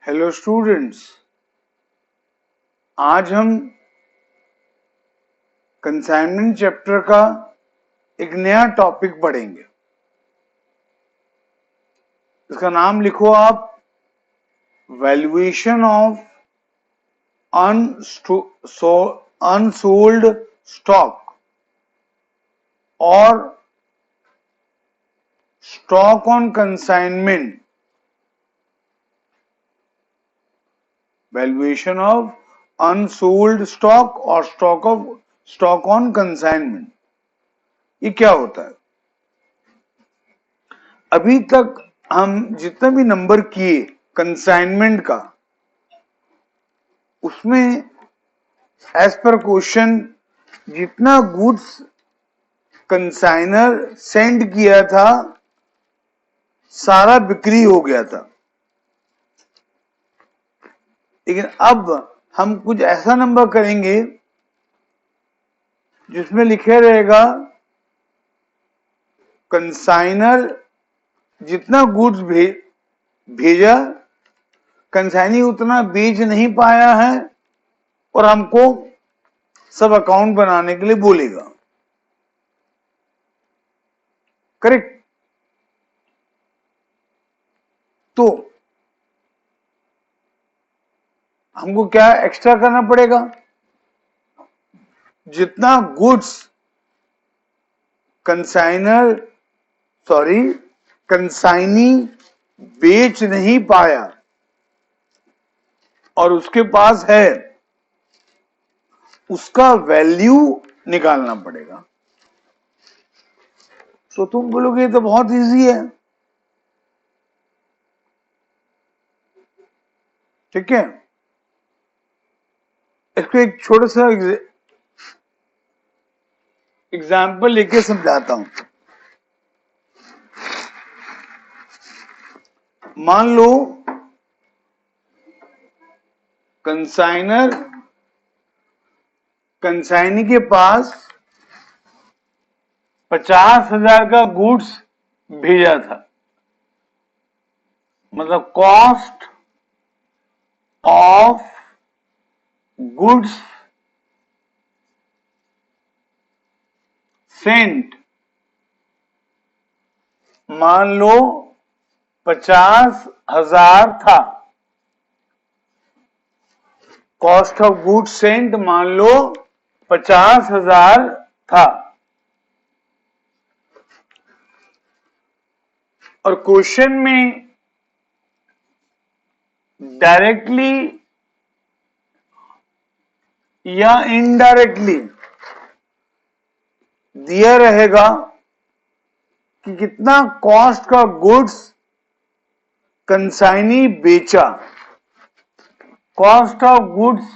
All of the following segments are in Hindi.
हेलो स्टूडेंट्स, आज हम कंसाइनमेंट चैप्टर का एक नया टॉपिक पढ़ेंगे। इसका नाम लिखो आप, वैल्यूएशन ऑफ अनसोल्ड स्टॉक और stock on consignment. Valuation of unsold stock और स्टॉक ऑन कंसाइनमेंट, ये क्या होता है? अभी तक हम जितना भी नंबर किए कंसाइनमेंट का, उसमें एज पर क्वेश्चन जितना गुड्स कंसाइनर सेंड किया था सारा बिक्री हो गया था। लेकिन अब हम कुछ ऐसा नंबर करेंगे जिसमें लिखे रहेगा कंसाइनर जितना गुड्स भेजा, कंसाइनी उतना बेच नहीं पाया है और हमको सब अकाउंट बनाने के लिए बोलेगा। करेक्ट? तो हमको क्या एक्स्ट्रा करना पड़ेगा? जितना गुड्स कंसाइनी बेच नहीं पाया और उसके पास है, उसका वैल्यू निकालना पड़ेगा। तो तुम बोलोगे ये तो बहुत इजी है। ठीक है, इसको एक छोटा सा एग्जाम्पल लेके समझाता हूं। मान लो कंसाइनी के पास 50,000 का गुड्स भेजा था, मतलब कॉस्ट ऑफ गुड्स सेंट मान लो 50,000 था। कॉस्ट ऑफ गुड्स सेंट मान लो 50,000 था और क्वेश्चन में डायरेक्टली या इनडायरेक्टली दिया रहेगा कि कितना कॉस्ट का गुड्स कंसाइनी बेचा। Cost of goods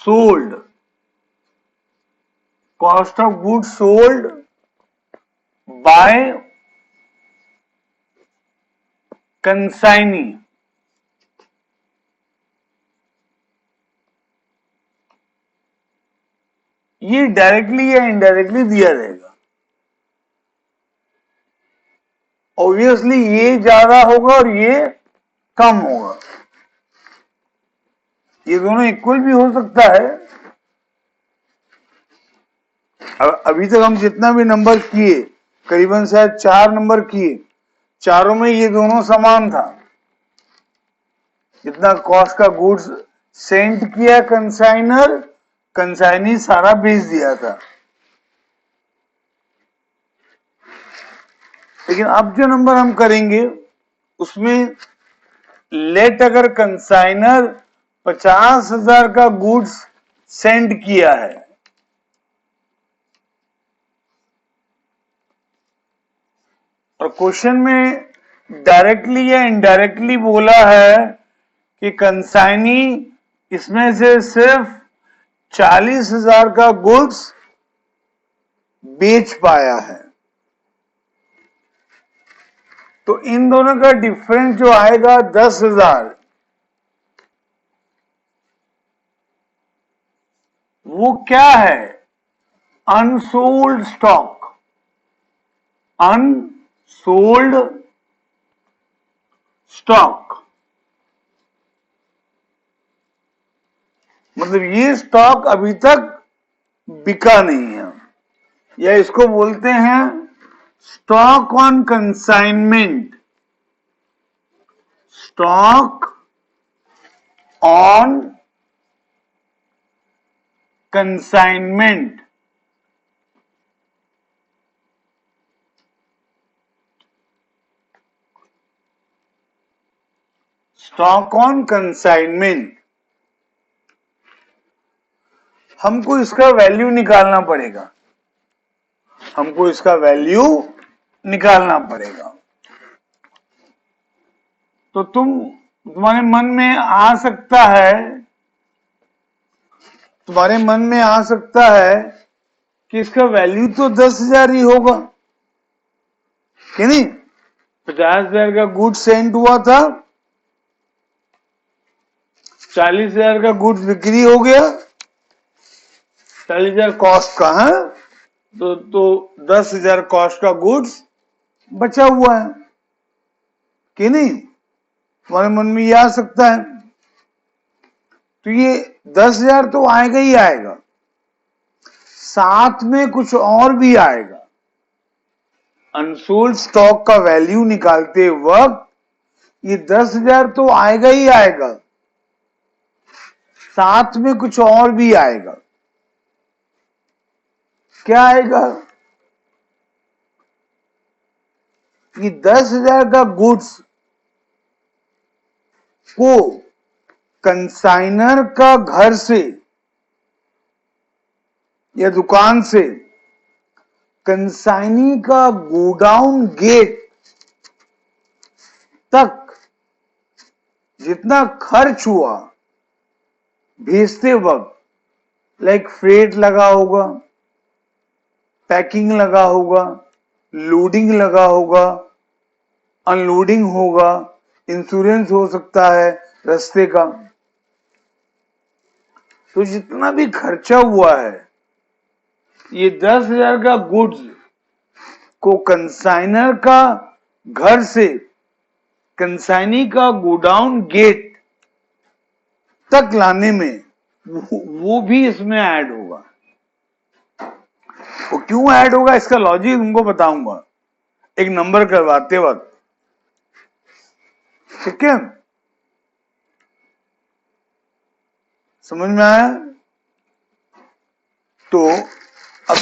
sold, cost of goods sold by consignee. ये डायरेक्टली या इनडायरेक्टली दिया रहेगा। ऑब्वियसली ये ज्यादा होगा और ये कम होगा। ये दोनों इक्वल भी हो सकता है। अभी तक हम जितना भी नंबर किए, करीबन शायद 4 नंबर किए, चारों में ये दोनों समान था। जितना कॉस्ट का गुड्स सेंड किया कंसाइनी सारा बेच दिया था। लेकिन अब जो नंबर हम करेंगे उसमें लेट अगर कंसाइनर 50,000 का गुड्स सेंड किया है और क्वेश्चन में डायरेक्टली या इनडायरेक्टली बोला है कि कंसाइनी इसमें से सिर्फ 40,000 का गुड्स बेच पाया है, तो इन दोनों का डिफरेंस जो आएगा 10,000, वो क्या है? Unsold stock. सोल्ड स्टॉक, मतलब ये स्टॉक अभी तक बिका नहीं है, या इसको बोलते हैं stock on consignment, stock on consignment. Stock on consignment, हमको इसका वैल्यू निकालना पड़ेगा, हमको इसका वैल्यू निकालना पड़ेगा। तो तुम्हारे मन में आ सकता है, तुम्हारे मन में आ सकता है कि इसका वैल्यू तो 10,000 ही होगा, कि नहीं? 50,000 का गुड्स सेंड हुआ था, 40,000 का गुड्स बिक्री हो गया, 40,000 कॉस्ट का है, तो 10,000 कॉस्ट का गुड्स बचा हुआ है, कि नहीं? तुम्हारे मन में ये आ सकता है। तो ये 10,000 तो आएगा ही आएगा, साथ में कुछ और भी आएगा। अनसोल्ड स्टॉक का वैल्यू निकालते वक्त ये 10,000 तो आएगा ही आएगा, साथ में कुछ और भी आएगा। क्या आएगा? ये 10,000 का गुड्स को कंसाइनर का घर से या दुकान से कंसाइनी का गोडाउन गेट तक जितना खर्च हुआ भेजते वक्त, लाइक फ्रेट लगा होगा, पैकिंग लगा होगा, लोडिंग लगा होगा, अनलोडिंग होगा, इंश्योरेंस हो सकता है रास्ते का, तो जितना भी खर्चा हुआ है ये 10,000 का गुड्स को कंसाइनर का घर से कंसाइनी का गोडाउन गेट तक लाने में वो भी इसमें ऐड होगा। वो क्यों ऐड होगा इसका लॉजिक तुमको बताऊंगा एक नंबर करवाते वक्त, ठीक है? समझ में आया? तो अब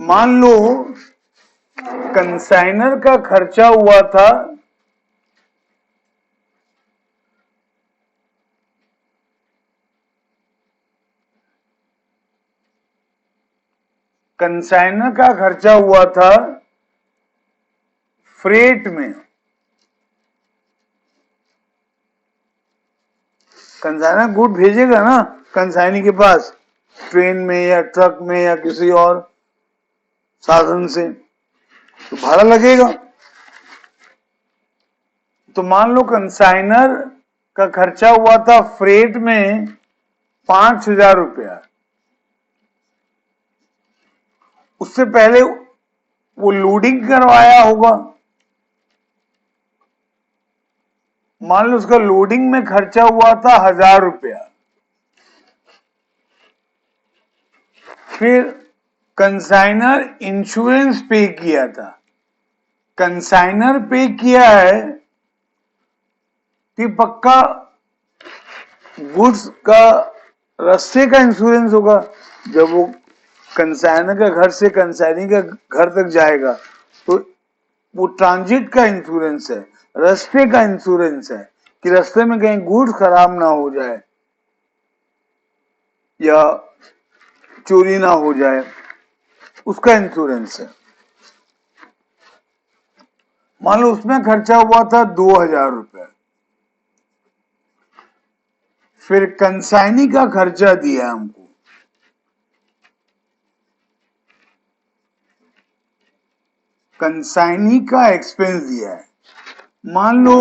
मान लो कंसाइनर का खर्चा हुआ था कंसाइनर का खर्चा हुआ था फ्रेट में, कंसाइनर गुड भेजेगा ना कंसाइनी के पास, ट्रेन में या ट्रक में या किसी और साधन से, तो भाड़ा लगेगा। तो मान लो कंसाइनर का खर्चा हुआ था फ्रेट में 5,000 रुपया, उससे पहले वो लोडिंग करवाया होगा, मान लो उसका लोडिंग में खर्चा हुआ था 1,000 रुपया, फिर कंसाइनर इंश्योरेंस पे किया था, कंसाइनर पे किया है कि पक्का गुड्स का रास्ते का इंश्योरेंस होगा, जब वो कंसाइनर का घर से कंसाइनी का घर तक जाएगा तो वो ट्रांजिट का इंश्योरेंस है, रास्ते का इंश्योरेंस है कि रास्ते में कहीं गुड्स खराब ना हो जाए या चोरी ना हो जाए, उसका इंश्योरेंस है। मान लो उसमें खर्चा हुआ था 2,000 रुपए, फिर कंसाइनी का खर्चा दिया हमको, कंसाइनी का एक्सपेंस दिया है, मान लो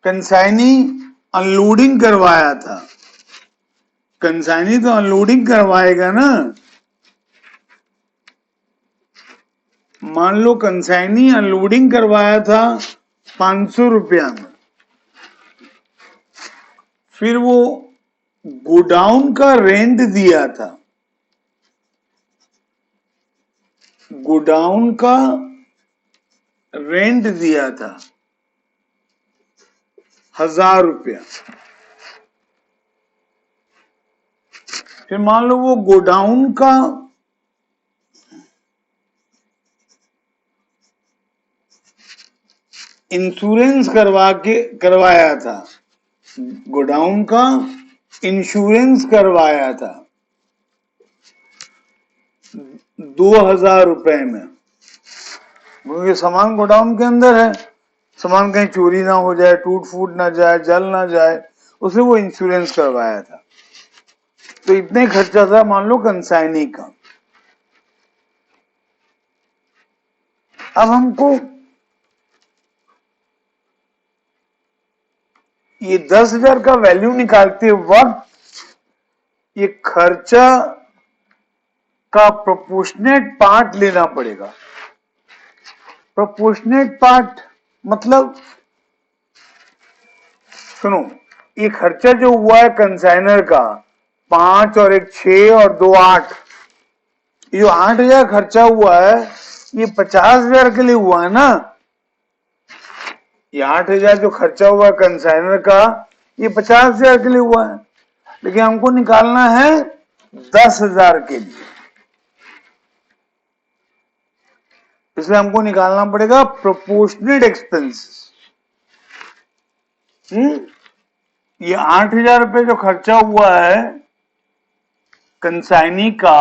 कंसाइनी अनलोडिंग करवाया था, कंसाइनी तो अनलोडिंग करवाएगा ना, मान लो कंसाइनी अनलोडिंग करवाया था 500 रुपया में, फिर वो गोडाउन का रेंट दिया था, गोडाउन का रेंट दिया था 1000 रुपया। फिर मान लो वो गोडाउन का इंश्योरेंस करवाया था, गोडाउन का इंश्योरेंस करवाया था 2000 रुपए में, क्योंकि सामान गोडाउन के अंदर है, सामान कहीं चोरी ना हो जाए, टूट फूट ना जाए, जल ना जाए, उसे वो इंश्योरेंस करवाया था। तो इतने खर्चा था मान लो कंसाइनी का। अब हमको ये 10,000 का वैल्यू निकालते वक्त ये खर्चा का प्रोपोर्शनेट पार्ट लेना पड़ेगा। प्रोपोर्शनेट पार्ट मतलब सुनो, ये खर्चा जो हुआ है कंसाइनर का 5 और 1 6 और 2 8, ये जो 8,000 खर्चा हुआ है ये 50,000 के लिए हुआ है ना। ये 8,000 जो खर्चा हुआ है कंसाइनर का ये 50,000 के लिए हुआ है, लेकिन हमको निकालना है 10,000 के लिए, इसलिए हमको निकालना पड़ेगा प्रोपोर्शनेट एक्सपेंसेस। ये 8,000 रुपए जो खर्चा हुआ है कंसाइनी का,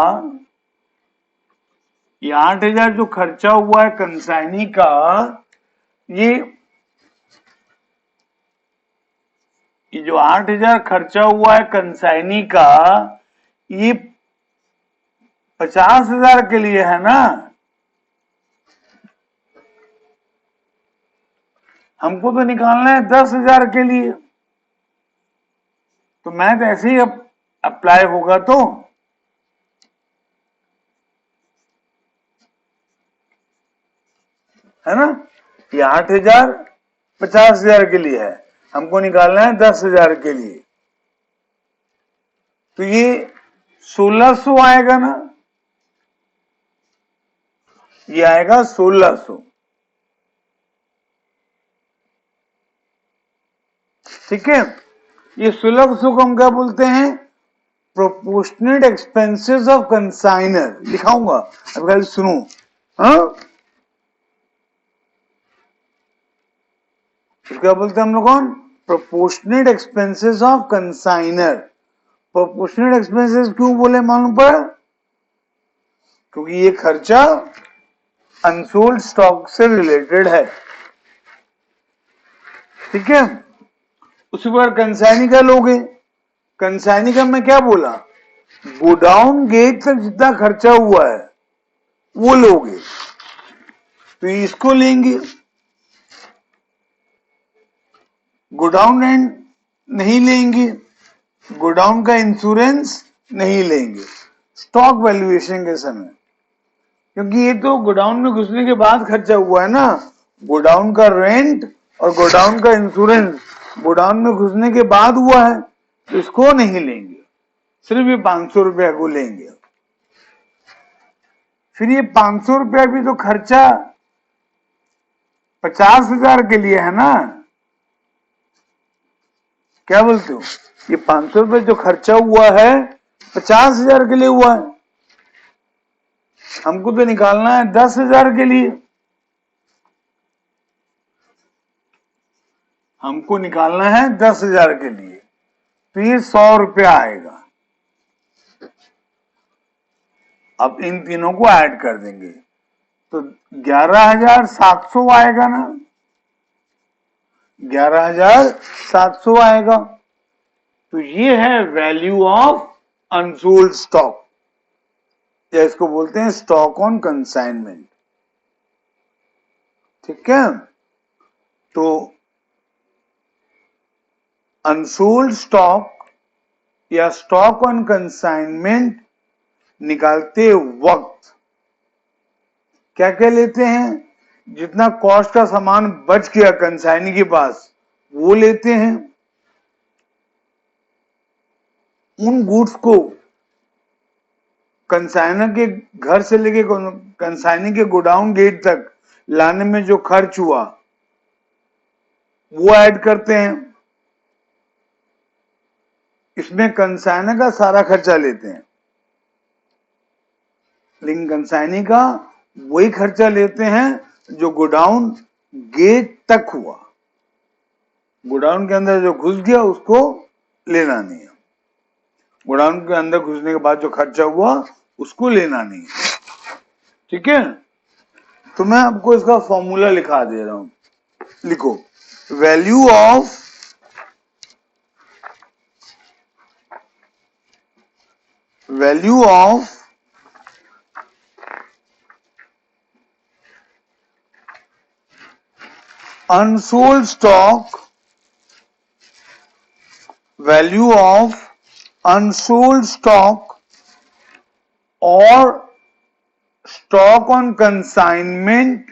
ये 8,000 जो खर्चा हुआ है कंसाइनी का, ये जो 8,000 खर्चा हुआ है कंसाइनी का, ये 50,000 के लिए है ना। हमको तो निकालना है 10,000 के लिए, तो मैथ ऐसे ही अप्लाई होगा तो है ना। ये 8,000 50,000 के लिए है, हमको निकालना है 10,000 के लिए, तो ये 1,600 आएगा ना, ये आएगा 1,600। ठीक है, ये 1,600 को हम क्या बोलते हैं, प्रोपोर्शनेट एक्सपेंसेस ऑफ कंसाइनर। लिखाऊंगा अब गाइस सुनो। हाँ, क्या बोलते हैं हम लोग, proportionate expenses of consignor. Proportionate expenses क्यों बोले मालूम पड़ा, क्योंकि ये खर्चा अनसोल्ड स्टॉक से रिलेटेड है। ठीक है, उसी पर कंसाइनी का लोगे, कंसाइनी का मैं क्या बोला, गोडाउन गेट तक जितना खर्चा हुआ है वो लोगे, तो इसको लेंगे। गोडाउन रेंट नहीं लेंगे, गोडाउन का इंश्योरेंस नहीं लेंगे स्टॉक वैल्यूएशन के समय, क्योंकि ये तो गोडाउन में घुसने के बाद खर्चा हुआ है ना। गोडाउन का रेंट और गोडाउन का इंश्योरेंस गोडाउन में घुसने के बाद हुआ है, तो इसको नहीं लेंगे, सिर्फ ये 500 रुपया को लेंगे। फिर ये 500 रुपया भी तो खर्चा 50,000 के लिए है ना, क्या बोलते हो, ये 500 रुपये जो खर्चा हुआ है 50,000 के लिए हुआ है, हमको तो निकालना है 10,000 के लिए, हमको निकालना है 10,000 के लिए, तो ये 100 रुपया आएगा। अब इन तीनों को ऐड कर देंगे तो 11,700 आएगा ना, 11,700 आएगा। तो ये है वैल्यू ऑफ अनसोल्ड स्टॉक, या इसको बोलते हैं स्टॉक ऑन कंसाइनमेंट। ठीक है, तो अनसोल्ड स्टॉक या स्टॉक ऑन कंसाइनमेंट निकालते वक्त क्या क्या लेते हैं? जितना कॉस्ट का सामान बच गया कंसाइनी के पास वो लेते हैं। उन गुड्स को कंसाइनर के घर से लेके कंसाइनी के गोडाउन गेट तक लाने में जो खर्च हुआ वो ऐड करते हैं। इसमें कंसाइनर का सारा खर्चा लेते हैं, लेकिन कंसाइनी का वही खर्चा लेते हैं जो गोडाउन गेट तक हुआ। गोडाउन के अंदर जो घुस गया उसको लेना नहीं है। गोडाउन के अंदर घुसने के बाद जो खर्चा हुआ उसको लेना नहीं है। ठीक है, तो मैं आपको इसका फॉर्मूला लिखा दे रहा हूं, लिखो। Value of unsold stock, value of unsold stock or stock on consignment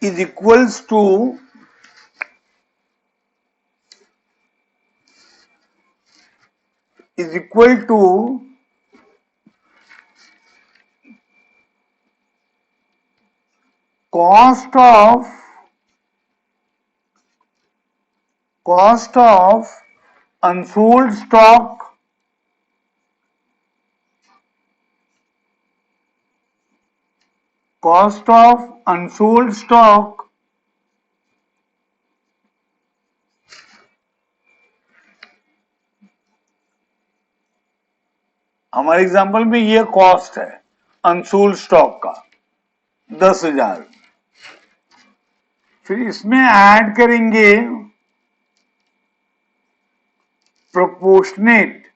is equals to cost of unsold stock हमारे एग्जांपल में ये कॉस्ट है अनसोल्ड स्टॉक का 10,000। फिर इसमें ऐड करेंगे प्रोपोर्शनेट।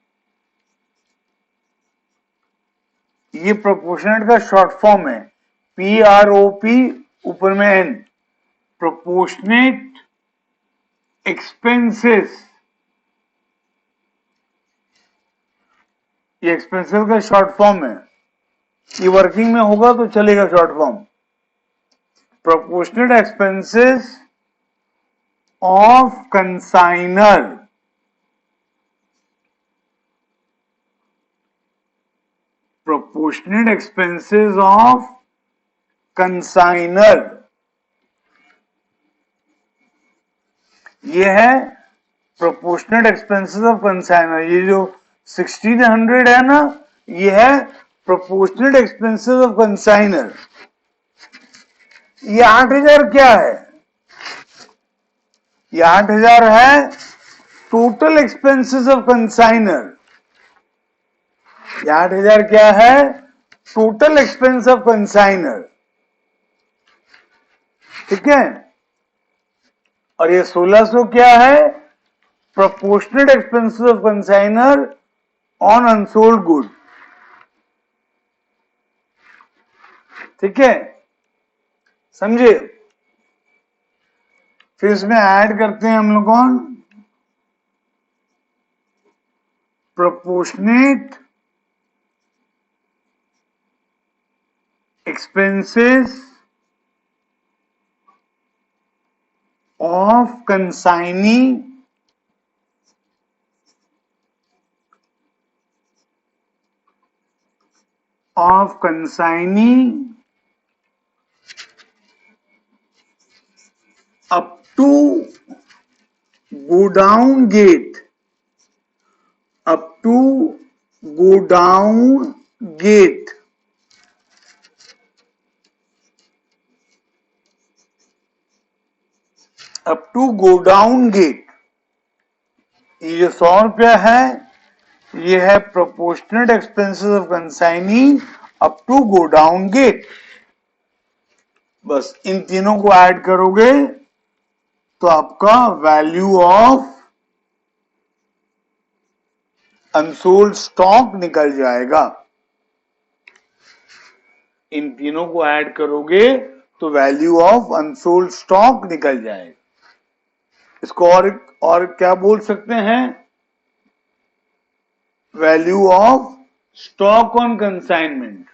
ये प्रोपोर्शनेट का शॉर्ट फॉर्म है, PROP ऊपर में N, प्रोपोर्शनेट एक्सपेंसेस। ये एक्सपेंसेस का शॉर्ट फॉर्म है, ये वर्किंग में होगा तो चलेगा short form. Proportionate expenses of consignor, proportionate expenses of consignor। ये है proportionate expenses of consignor। ये जो 1600 है ना, ये है proportionate expenses of consignor। ये 8,000 क्या है? ये 8,000 है total expenses of consignor। 8,000 क्या है? Total expense of consignor. ठीक है, और ये 1,600 क्या है? Proportionate expenses of consignor on unsold good. ठीक है, समझे? फिर इसमें ऐड करते हैं हम लोग कौन? Proportionate expenses of consignee up to godown gate, up to godown gate। Up to godown gate. ये जो 100 रुपया है ये है proportionate expenses of consignee up to godown gate. बस इन तीनों को ऐड करोगे तो आपका वैल्यू ऑफ अनसोल्ड स्टॉक निकल जाएगा। इन तीनों को ऐड करोगे तो वैल्यू ऑफ अनसोल्ड स्टॉक निकल जाएगा। इसको और क्या बोल सकते हैं? Value of stock on consignment.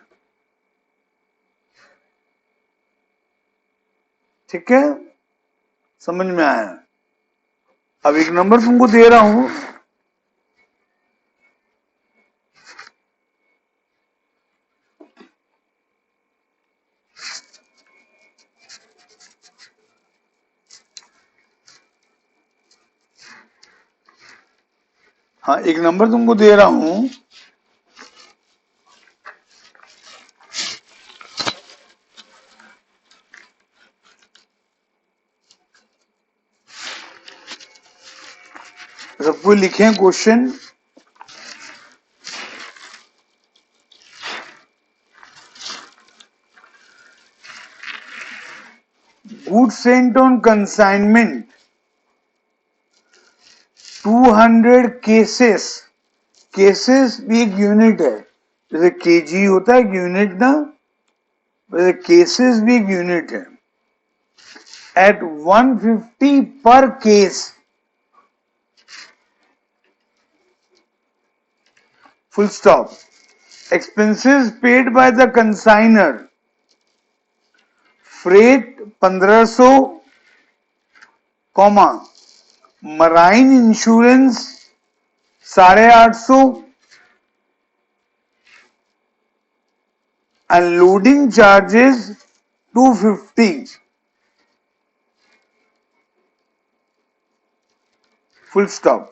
ठीक है, समझ में आया? अब एक नंबर तुमको दे रहा हूं, हाँ एक नंबर तुमको दे रहा हूं, सबको लिखे question. Goods Saint on consignment 200 cases, cases भी एक यूनिट है, जैसे केजी होता है यूनिट ना, वैसे केसेस भी एक यूनिट है। एट 150 पर case, full stop. Expenses paid by the consignor, freight 1500, comma marine insurance 850, unloading charges 250, full stop.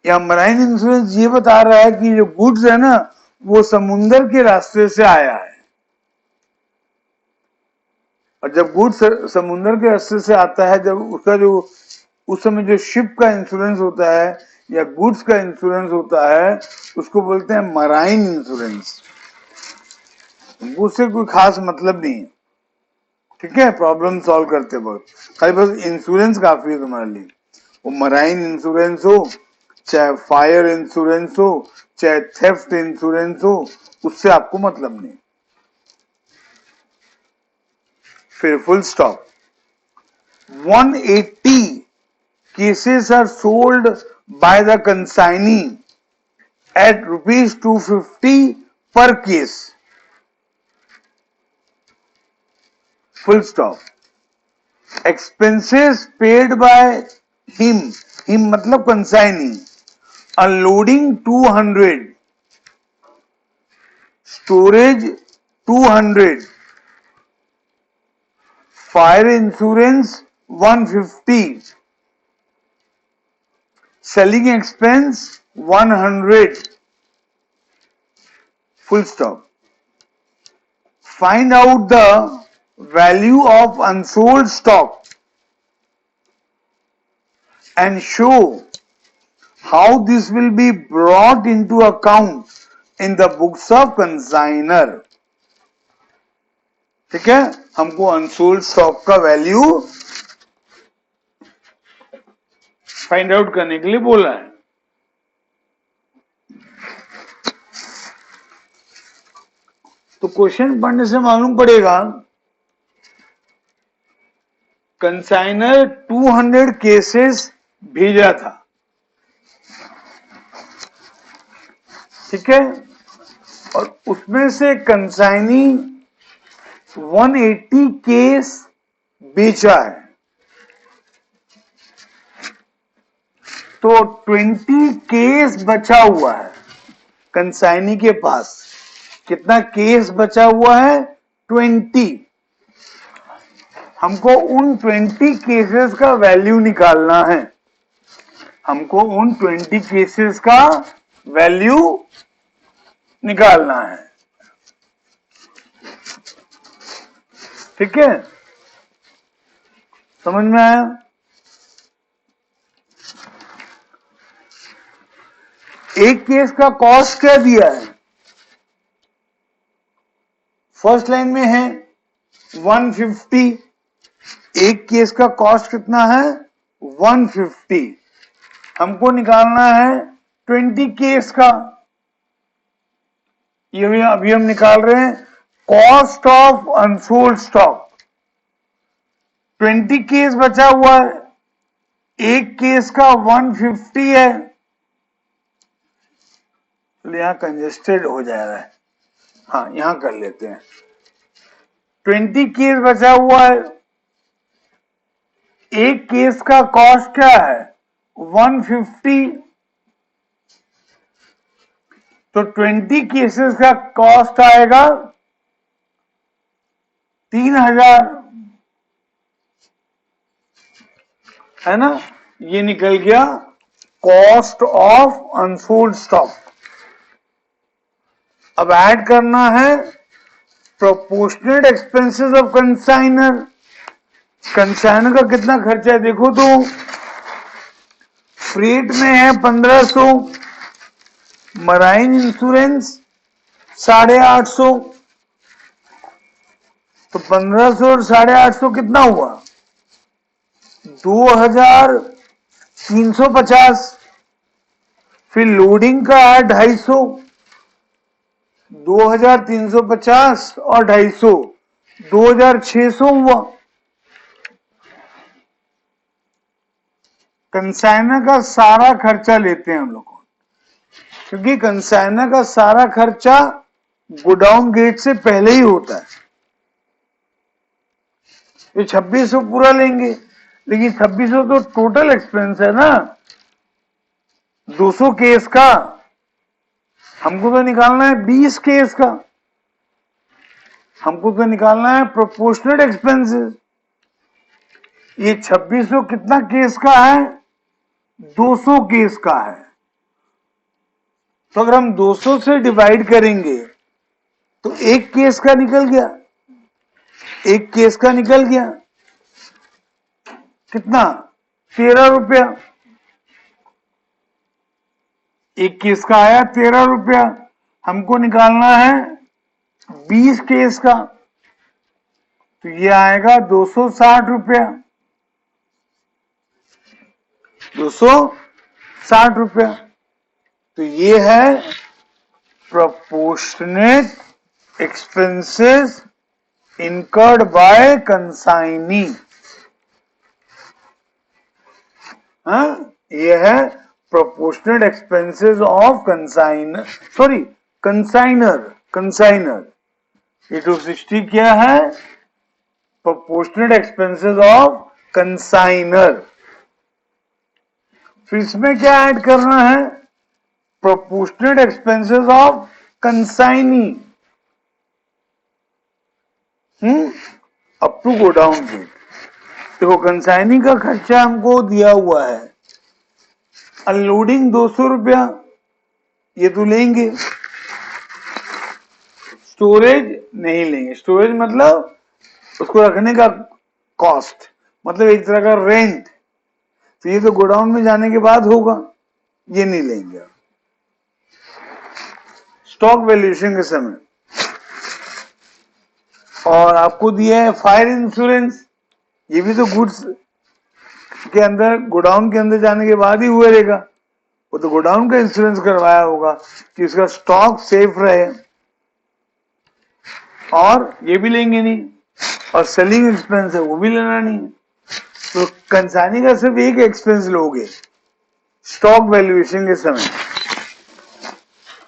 या मराइन इंश्योरेंस ये बता रहा है कि जो गुड्स है ना वो समुंदर के रास्ते से आया है, और जब गुड्स समुंदर के रास्ते से आता है, जब उसका जो उस समय जो शिप का इंश्योरेंस होता है या गुड्स का इंश्योरेंस होता है उसको बोलते हैं मराइन इंश्योरेंस। उससे कोई खास मतलब नहीं है, ठीक है, प्रॉब्लम सॉल्व करते वक्त खाली बस इंश्योरेंस काफी है तुम्हारे लिए। वो मराइन इंश्योरेंस हो, चाहे फायर इंश्योरेंस हो, चाहे थेफ्ट इंश्योरेंस हो, उससे आपको मतलब नहीं। फिर full stop. 180 cases are sold by the consignee at rupees 250 per case, full stop. Expenses paid by him मतलब consignee, unloading 200, storage 200, fire insurance 150, selling expense 100, full stop. Find out the value of unsold stock and show how this will be brought into account in the books of consignor. ठीक है, हमको अनसोल्ड स्टॉक का वैल्यू फाइंड आउट करने के लिए बोला है। तो क्वेश्चन पढ़ने से मालूम पड़ेगा कंसाइनर 200 केसेस भेजा था, ठीक है, और उसमें से कंसाइनी 180 केस बेचा है, तो 20 केस बचा हुआ है कंसाइनी के पास। कितना केस बचा हुआ है? 20। हमको उन 20 केसेस का वैल्यू निकालना है, हमको उन 20 केसेस का वैल्यू निकालना है, ठीक है, समझ में आया? एक केस का कॉस्ट क्या दिया है? फर्स्ट लाइन में है 150, एक केस का कॉस्ट कितना है? 150। हमको निकालना है 20 केस का, ये अभी हम निकाल रहे हैं cost of unsold stock. 20 case बचा हुआ है, एक केस का 150 है, तो यहां कंजेस्टेड हो जा रहा है, हाँ यहां कर लेते हैं। 20 केस बचा हुआ है, एक केस का कॉस्ट क्या है 150, तो 20 केसेस का कॉस्ट आएगा 3000, है ना। ये निकल गया कॉस्ट ऑफ अनसोल्ड स्टॉक। अब ऐड करना है proportionate expenses of consignor. Consignor का कितना खर्चा है देखो तो, फ्रेट में है 1500, मराइन इंश्योरेंस 850, तो 1500 और 850 कितना हुआ 2350। फिर लोडिंग का है 250, 2350 और 250, 2600 हुआ। कंसाइनर का सारा खर्चा लेते हैं हम लोग, क्योंकि कंसाइनर का सारा खर्चा गोडाउन गेट से पहले ही होता है। ये 2600 पूरा लेंगे, लेकिन 2600 तो टोटल एक्सपेंस है ना, 200 केस का, हमको तो निकालना है 20 केस का, हमको तो निकालना है प्रोपोर्शनेट एक्सपेंसेस। ये 2600 कितना केस का है 200 केस का है, तो अगर हम 200 से डिवाइड करेंगे तो एक केस का निकल गया, एक केस का निकल गया कितना 13 रुपया, एक केस का आया 13 रुपया। हमको निकालना है 20 केस का, तो ये आएगा 260 रुपया, 260 रुपया। तो ये है proportionate expenses incurred by consignee. हाँ, ये है proportionate expenses of consignor, sorry consignor, ये 260 क्या है प्रोपोर्शनेट एक्सपेंसेस ऑफ कंसाइनर। फिर इसमें क्या ऐड करना है proportionate expenses of consignee up to godown gate. देखो कंसाइनी का खर्चा हमको दिया हुआ है, अनलोडिंग 200 रुपया, ये तो लेंगे, स्टोरेज नहीं लेंगे, स्टोरेज मतलब उसको रखने का कॉस्ट, मतलब एक तरह का रेंट, तो ये तो गोडाउन में जाने के बाद होगा, ये नहीं लेंगे। स्टॉक वैल्यूएशन के समय, और आपको दिया है फायर इंश्योरेंस, ये भी तो गुड्स के अंदर गोडाउन के अंदर जाने के बाद ही हुए रहेगा, वो तो गोडाउन का इंश्योरेंस करवाया होगा कि उसका स्टॉक सेफ रहे, और ये भी लेंगे नहीं, और सेलिंग एक्सपेंस है वो भी लेना नहीं है, तो कंसाइनी का सिर्फ एक एक्सपेंस लोगे स्टॉक वैल्यूएशन के समय,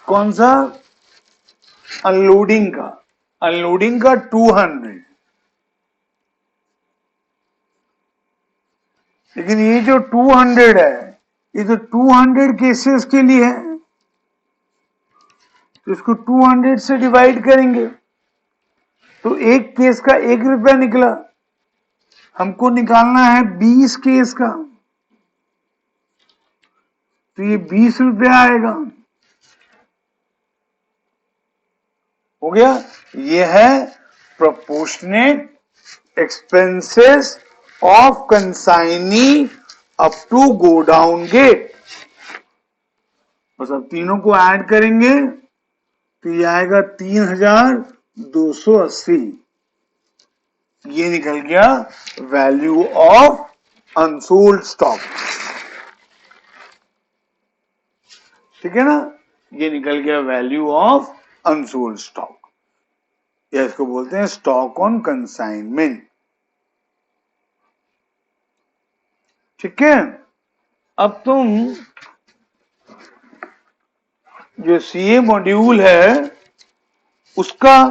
कौन सा अनलोडिंग का, अनलोडिंग का 200, लेकिन ये जो 200 है ये तो 200 केसेस के लिए है, तो इसको 200 से डिवाइड करेंगे तो एक केस का 1 रुपया निकला, हमको निकालना है 20 केस का, तो ये 20 रुपया आएगा, हो गया। ये है proportionate expenses of consignee up to godown gate. बस अब तीनों को ऐड करेंगे तो ये आएगा 3280, ये निकल गया वैल्यू ऑफ अनसोल्ड स्टॉक, ठीक है ना, ये निकल गया वैल्यू ऑफ अनसोल्ड स्टॉक, या इसको बोलते हैं स्टॉक ऑन कंसाइनमेंट। ठीक है, अब तुम जो सीए मॉड्यूल है उसका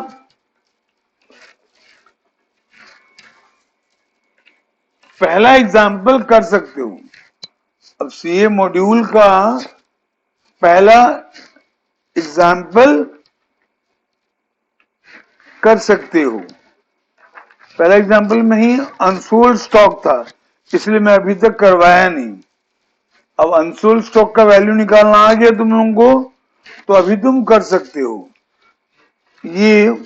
पहला एग्जाम्पल कर सकते हो। अब सीए मॉड्यूल का पहला एग्जाम्पल कर सकते हो। पहला एग्जाम्पल में ही अनसोल्ड स्टॉक था, इसलिए मैं अभी तक करवाया नहीं। अब अनसोल्ड स्टॉक का वैल्यू निकालना आ गया तुम लोगों को, तो अभी तुम कर सकते हो। ये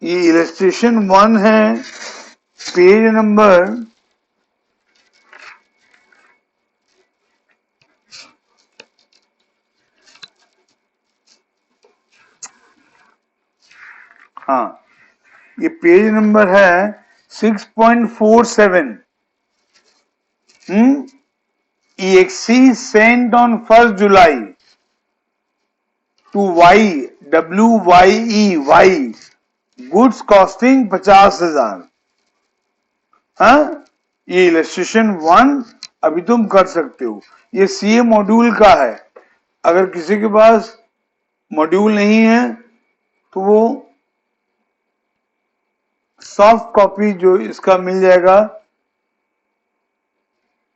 इलस्ट्रेशन 1 है, page number 6.47। EXE sent on 1st July to WYE goods costing 50,000। हाँ, ये इलस्ट्रेशन 1 अभी तुम कर सकते हो। ये सीए मॉड्यूल का है। अगर किसी के पास मॉड्यूल नहीं है तो वो सॉफ्ट कॉपी जो इसका मिल जाएगा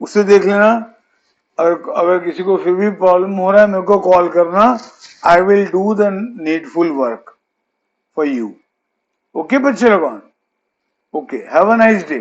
उसे देख लेना। अगर किसी को फिर भी प्रॉब्लम हो रहा है मेरे को कॉल करना, I will do the needful work for you. Okay बच्चे लोगों, okay, have a nice day.